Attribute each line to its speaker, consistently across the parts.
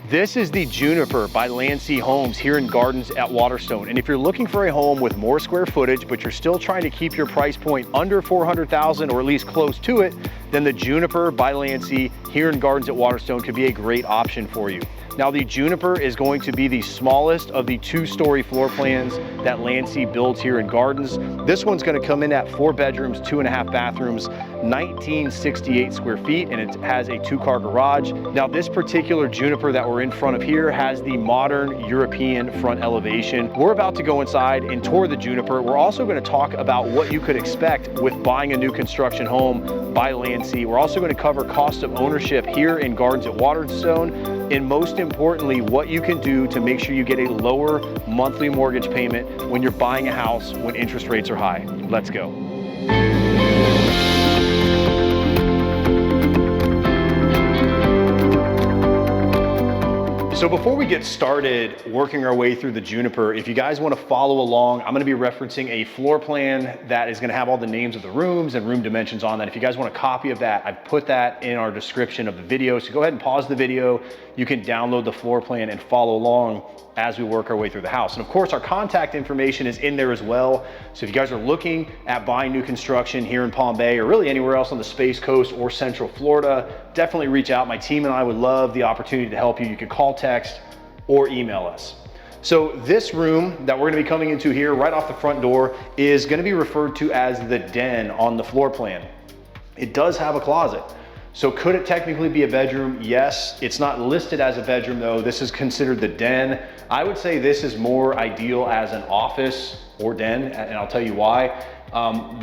Speaker 1: This is the Juniper by Landsea Homes here in Gardens at Waterstone. And if you're looking for a home with more square footage, but you're still trying to keep your price point under $400,000 or at least close to it, then the Juniper by Landsea here in Gardens at Waterstone could be a great option for you. Now, the Juniper is going to be the smallest of the two-story floor plans that Landsea builds here in Gardens. This one's going to come in at 4 bedrooms, 2.5 bathrooms, 1968 square feet, and it has a 2-car garage. Now, this particular Juniper that we're in front of here has the modern European front elevation. We're about to go inside and tour the Juniper. We're also going to talk about what you could expect with buying a new construction home by Landsea. We're also going to cover cost of ownership here in Gardens at Waterstone, and most importantly, what you can do to make sure you get a lower monthly mortgage payment when you're buying a house when interest rates are high. Let's go. So before we get started working our way through the Juniper, if you guys want to follow along, I'm going to be referencing a floor plan that is going to have all the names of the rooms and room dimensions on that. If you guys want a copy of that, I've put that in our description of the video. So go ahead and pause the video. You can download the floor plan and follow along as we work our way through the house. And of course, our contact information is in there as well. So if you guys are looking at buying new construction here in Palm Bay or really anywhere else on the Space Coast or Central Florida, definitely reach out. My team and I would love the opportunity to help you. You can call, text, or email us. So this room that we're going to be coming into here right off the front door is going to be referred to as the den on the floor plan. It does have a closet. So could it technically be a bedroom? Yes. It's not listed as a bedroom though. This is considered the den. I would say this is more ideal as an office or den, and I'll tell you why.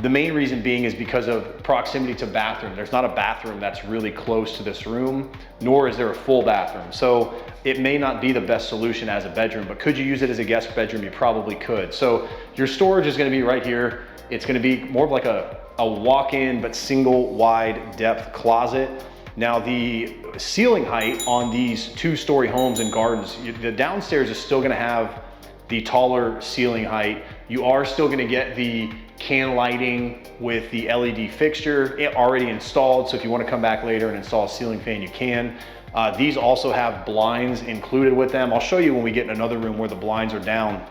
Speaker 1: The main reason being is because of proximity to bathroom. There's not a bathroom that's really close to this room, nor is there a full bathroom. So it may not be the best solution as a bedroom, but could you use it as a guest bedroom? You probably could. So your storage is going to be right here. It's going to be more of like a walk-in but single wide depth closet. Now the ceiling height on these 2-story homes and gardens, the downstairs is still going to have the taller ceiling height. You are still going to get the can lighting with the LED fixture already installed. So if you want to come back later and install a ceiling fan, you can. These also have blinds included with them. I'll show you when we get in another room where the blinds are down.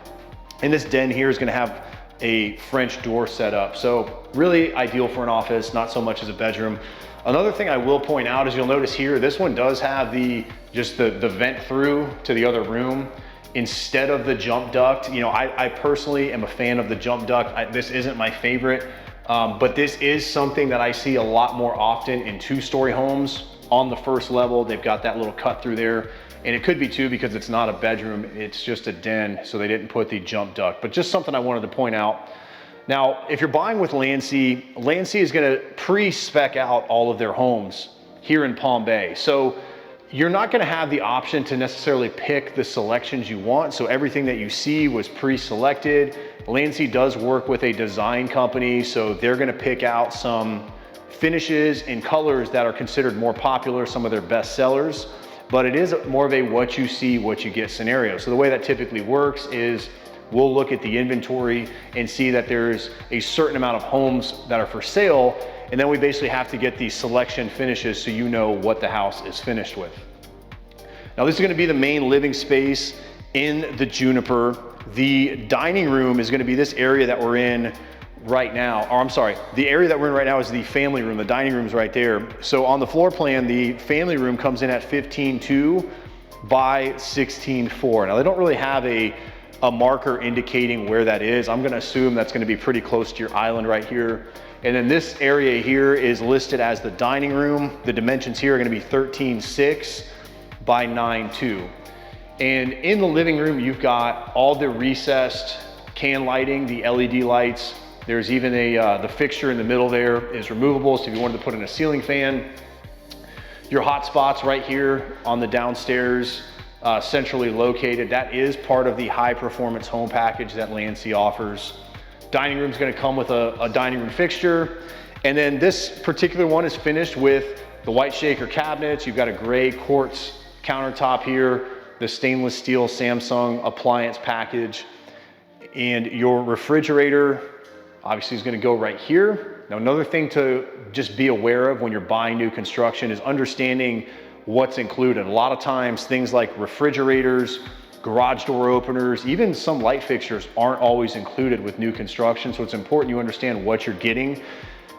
Speaker 1: And this den here is going to have a French door set up. So really ideal for an office, not so much as a bedroom. Another thing I will point out is you'll notice here, this one does have the vent through to the other room instead of the jump duct. You know, I personally am a fan of the jump duct. This isn't my favorite, but this is something that I see a lot more often in 2-story homes. On the first level, they've got that little cut through there. And it could be too because it's not a bedroom, it's just a den, so they didn't put the jump duct, but just something I wanted to point out. Now, if you're buying with Landsea, Landsea is gonna pre-spec out all of their homes here in Palm Bay. So you're not gonna have the option to necessarily pick the selections you want. So everything that you see was pre-selected. Landsea does work with a design company, so they're gonna pick out some finishes and colors that are considered more popular, some of their best sellers. But it is more of a what you see, what you get scenario. So the way that typically works is we'll look at the inventory and see that there's a certain amount of homes that are for sale, and then we basically have to get these selection finishes so you know what the house is finished with. Now this is gonna be the main living space in the Juniper. The dining room is gonna be this area that we're in right now, or I'm sorry, the area that we're in right now is the family room. The dining room's right there. So on the floor plan, the family room comes in at 15.2 by 16.4. Now they don't really have a marker indicating where that is. I'm gonna assume that's gonna be pretty close to your island right here. And then this area here is listed as the dining room. The dimensions here are gonna be 13.6 by 9.2. And in the living room, you've got all the recessed can lighting, the LED lights. There's even the fixture in the middle there is removable, so if you wanted to put in a ceiling fan. Your hot spots right here on the downstairs, centrally located. That is part of the high performance home package that Landsea offers. Dining room's gonna come with a dining room fixture. And then this particular one is finished with the white shaker cabinets. You've got a gray quartz countertop here, the stainless steel Samsung appliance package, and your refrigerator obviously is going to go right here. Now, another thing to just be aware of when you're buying new construction is understanding what's included. A lot of times things like refrigerators, garage door openers, even some light fixtures aren't always included with new construction. So it's important you understand what you're getting.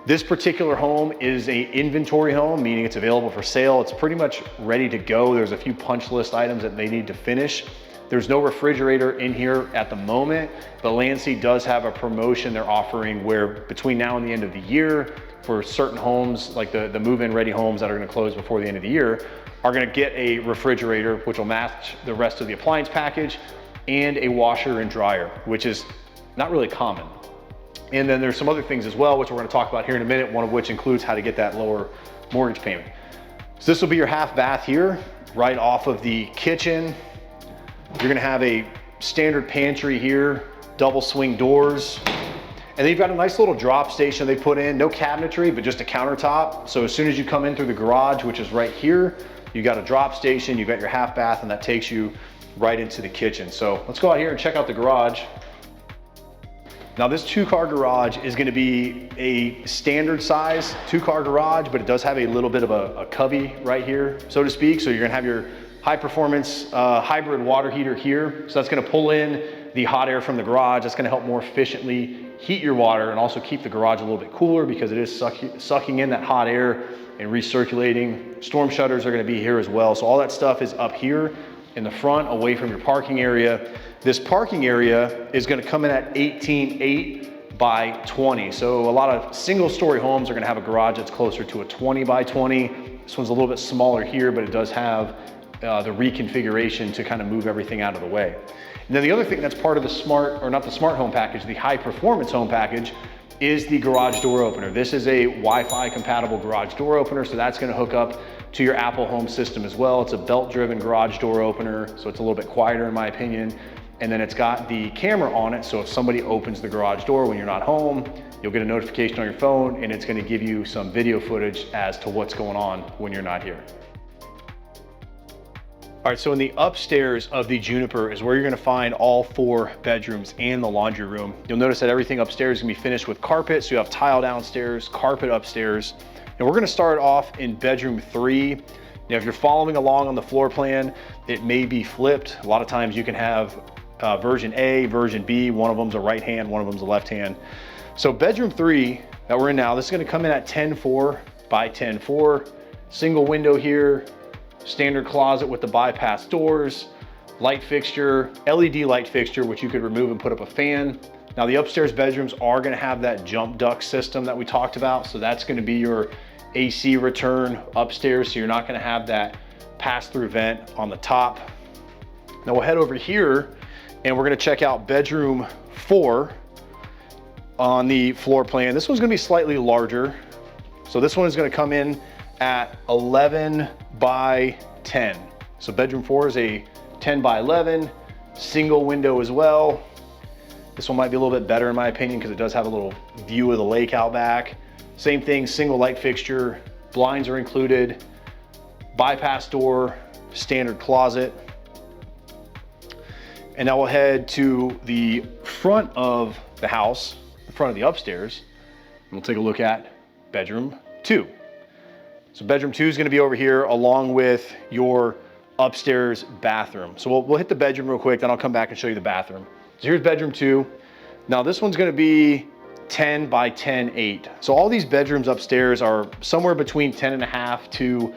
Speaker 1: This particular home is a inventory home, meaning it's available for sale. It's pretty much ready to go. There's a few punch list items that they need to finish. There's no refrigerator in here at the moment, but Landsea does have a promotion they're offering where between now and the end of the year, for certain homes, like the move-in ready homes that are gonna close before the end of the year, are gonna get a refrigerator, which will match the rest of the appliance package, and a washer and dryer, which is not really common. And then there's some other things as well, which we're gonna talk about here in a minute, one of which includes how to get that lower mortgage payment. So this will be your half bath here, right off of the kitchen. You're gonna have a standard pantry here, double swing doors. And then you've got a nice little drop station they put in, no cabinetry, but just a countertop. So as soon as you come in through the garage, which is right here, you got a drop station, you got your half bath, and that takes you right into the kitchen. So let's go out here and check out the garage. Now this 2-car garage is gonna be a standard size 2-car garage, but it does have a little bit of a cubby right here, so to speak. So you're gonna have your high performance hybrid water heater here. So that's gonna pull in the hot air from the garage. That's gonna help more efficiently heat your water and also keep the garage a little bit cooler because it is sucking in that hot air and recirculating. Storm shutters are gonna be here as well. So all that stuff is up here in the front, away from your parking area. This parking area is gonna come in at 18.8 by 20. So a lot of single story homes are gonna have a garage that's closer to a 20 by 20. This one's a little bit smaller here, but it does have the reconfiguration to kind of move everything out of the way. And then the other thing that's part of the smart, or not the smart home package, the high performance home package, is the garage door opener. This is a Wi-Fi compatible garage door opener, so that's gonna hook up to your Apple Home system as well. It's a belt-driven garage door opener, so it's a little bit quieter in my opinion. And then it's got the camera on it, so if somebody opens the garage door when you're not home, you'll get a notification on your phone and it's gonna give you some video footage as to what's going on when you're not here. All right, so in the upstairs of the Juniper is where you're gonna find all 4 bedrooms and the laundry room. You'll notice that everything upstairs is gonna be finished with carpet, so you have tile downstairs, carpet upstairs. And we're gonna start off in bedroom 3. Now, if you're following along on the floor plan, it may be flipped. A lot of times you can have version A, version B, one of them's a right hand, one of them's a left hand. So bedroom 3 that we're in now, this is gonna come in at 10.4 by 10.4, single window here, standard closet with the bypass doors, light fixture, LED light fixture, which you could remove and put up a fan. Now the upstairs bedrooms are gonna have that jump duct system that we talked about. So that's gonna be your AC return upstairs. So you're not gonna have that pass-through vent on the top. Now we'll head over here and we're gonna check out bedroom 4 on the floor plan. This one's gonna be slightly larger. So this one is gonna come in at 11 by 10. So bedroom 4 is a 10 by 11, single window as well. This one might be a little bit better in my opinion because it does have a little view of the lake out back. Same thing, single light fixture, blinds are included, bypass door, standard closet. And now we'll head to the front of the house, the front of the upstairs, and we'll take a look at bedroom 2. So bedroom 2 is gonna be over here along with your upstairs bathroom. So we'll hit the bedroom real quick, then I'll come back and show you the bathroom. So here's bedroom 2. Now this one's gonna be 10 by 10.8. So all these bedrooms upstairs are somewhere between 10.5 to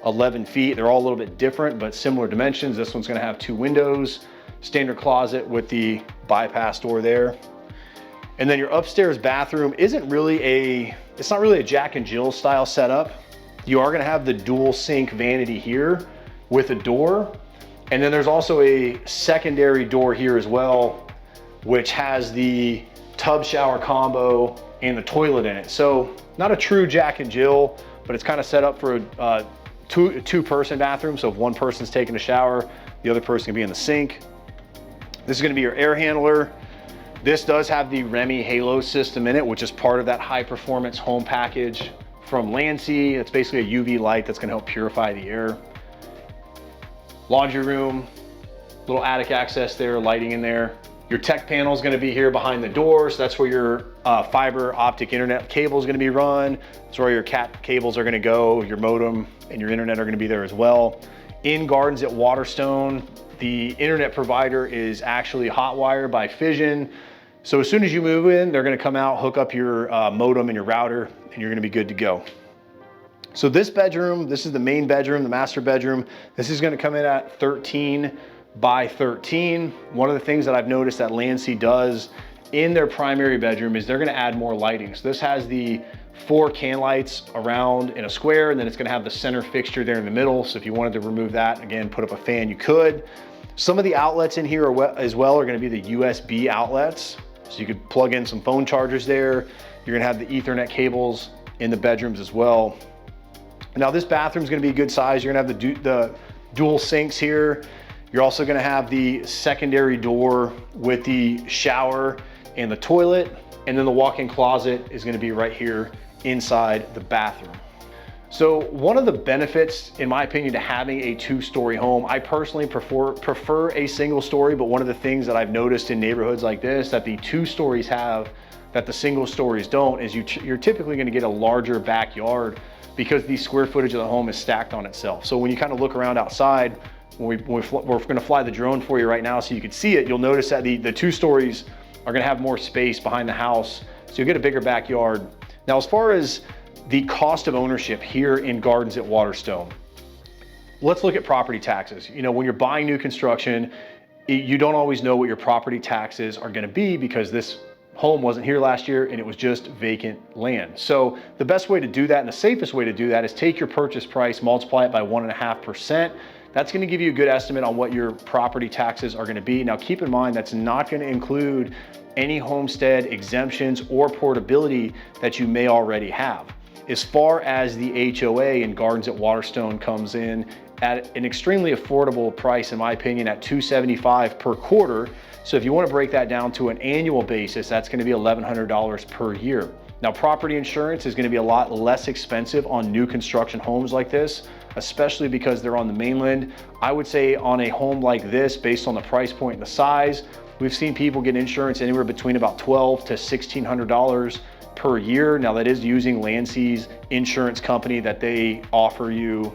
Speaker 1: 11 feet. They're all a little bit different, but similar dimensions. This one's gonna have 2 windows, standard closet with the bypass door there. And then your upstairs bathroom isn't really it's not really a Jack and Jill style setup. You are gonna have the dual sink vanity here with a door. And then there's also a secondary door here as well, which has the tub shower combo and the toilet in it. So not a true Jack and Jill, but it's kind of set up for a two-person bathroom. So if one person's taking a shower, the other person can be in the sink. This is gonna be your air handler. This does have the Remy Halo system in it, which is part of that high performance home package from Landsea. It's basically a UV light that's gonna help purify the air. Laundry room, little attic access there, lighting in there. Your tech panel is going to be here behind the door, so that's where your fiber optic internet cable is going to be run. That's where your cat cables are going to go. Your modem and your internet are going to be there as well. In Gardens at Waterstone, the internet provider is actually hotwired by Fission. So as soon as you move in, they're going to come out, hook up your modem and your router, and you're going to be good to go. So this bedroom, this is the main bedroom, the master bedroom. This is going to come in at 13 by 13. One of the things that I've noticed that Landsea does in their primary bedroom is they're going to add more lighting. So this has the 4 can lights around in a square, and then it's going to have the center fixture there in the middle. So if you wanted to remove that, again, put up a fan, you could. Some of the outlets in here as well are going to be the USB outlets. So you could plug in some phone chargers there. You're going to have the Ethernet cables in the bedrooms as well. Now this bathroom is going to be a good size. You're going to have the dual sinks here. You're also going to have the secondary door with the shower and the toilet, and then the walk-in closet is going to be right here inside the bathroom. So one of the benefits, in my opinion, to having a 2-story home, I personally prefer a single story, but one of the things that I've noticed in neighborhoods like this that the 2 stories have that the single stories don't is you're typically going to get a larger backyard because the square footage of the home is stacked on itself. So when you kind of look around outside, we're going to fly the drone for you right now so you can see it. You'll notice that the 2 stories are going to have more space behind the house, so you'll get a bigger backyard. Now, as far as the cost of ownership here in Gardens at Waterstone, let's look at property taxes. You know, when you're buying new construction, you don't always know what your property taxes are going to be because this home wasn't here last year and it was just vacant land. So the best way to do that and the safest way to do that is take your purchase price, multiply it by 1.5%. That's going to give you a good estimate on what your property taxes are going to be. Now, keep in mind, that's not going to include any homestead exemptions or portability that you may already have. As far as the HOA in Gardens at Waterstone comes in at an extremely affordable price, in my opinion, at $275 per quarter. So if you want to break that down to an annual basis, that's going to be $1,100 per year. Now, property insurance is going to be a lot less expensive on new construction homes like this, especially because they're on the mainland. I would say on a home like this, based on the price point and the size, we've seen people get insurance anywhere between about $1,200 to $1,600 per year. Now that is using Landsea's insurance company that they offer you.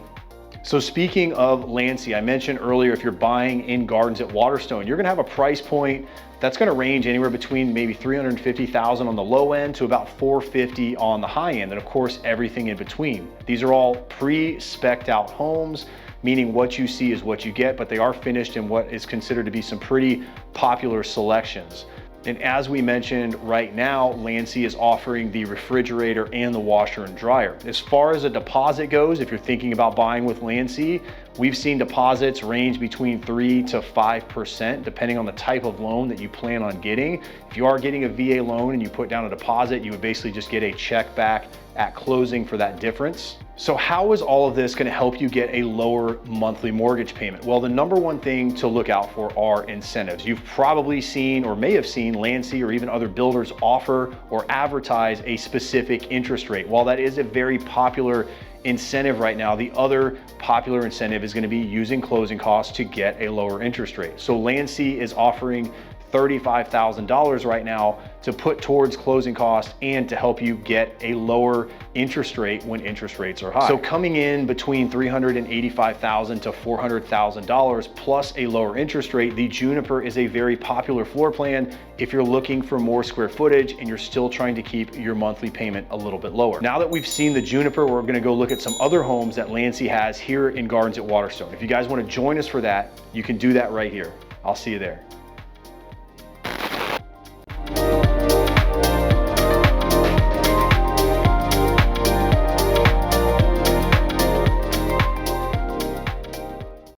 Speaker 1: So speaking of Landsea, I mentioned earlier, if you're buying in Gardens at Waterstone, you're gonna have a price point that's gonna range anywhere between maybe $350,000 on the low end to about $450,000 on the high end, and of course, everything in between. These are all pre-spec'd out homes, meaning what you see is what you get, but they are finished in what is considered to be some pretty popular selections. And as we mentioned, right now, Landsea is offering the refrigerator and the washer and dryer. As far as a deposit goes, if you're thinking about buying with Landsea, we've seen deposits range between 3 to 5%, depending on the type of loan that you plan on getting. If you are getting a VA loan and you put down a deposit, you would basically just get a check back at closing for that difference. So how is all of this going to help you get a lower monthly mortgage payment? Well, the number one thing to look out for are incentives. You've probably seen or may have seen Landsea or even other builders offer or advertise a specific interest rate. While that is a very popular incentive right now, the other popular incentive is going to be using closing costs to get a lower interest rate. So Landsea is offering $35,000 right now to put towards closing costs and to help you get a lower interest rate when interest rates are high. So coming in between $385,000 to $400,000 plus a lower interest rate, the Juniper is a very popular floor plan if you're looking for more square footage and you're still trying to keep your monthly payment a little bit lower. Now that we've seen the Juniper, we're gonna go look at some other homes that Landsea has here in Gardens at Waterstone. If you guys wanna join us for that, you can do that right here. I'll see you there.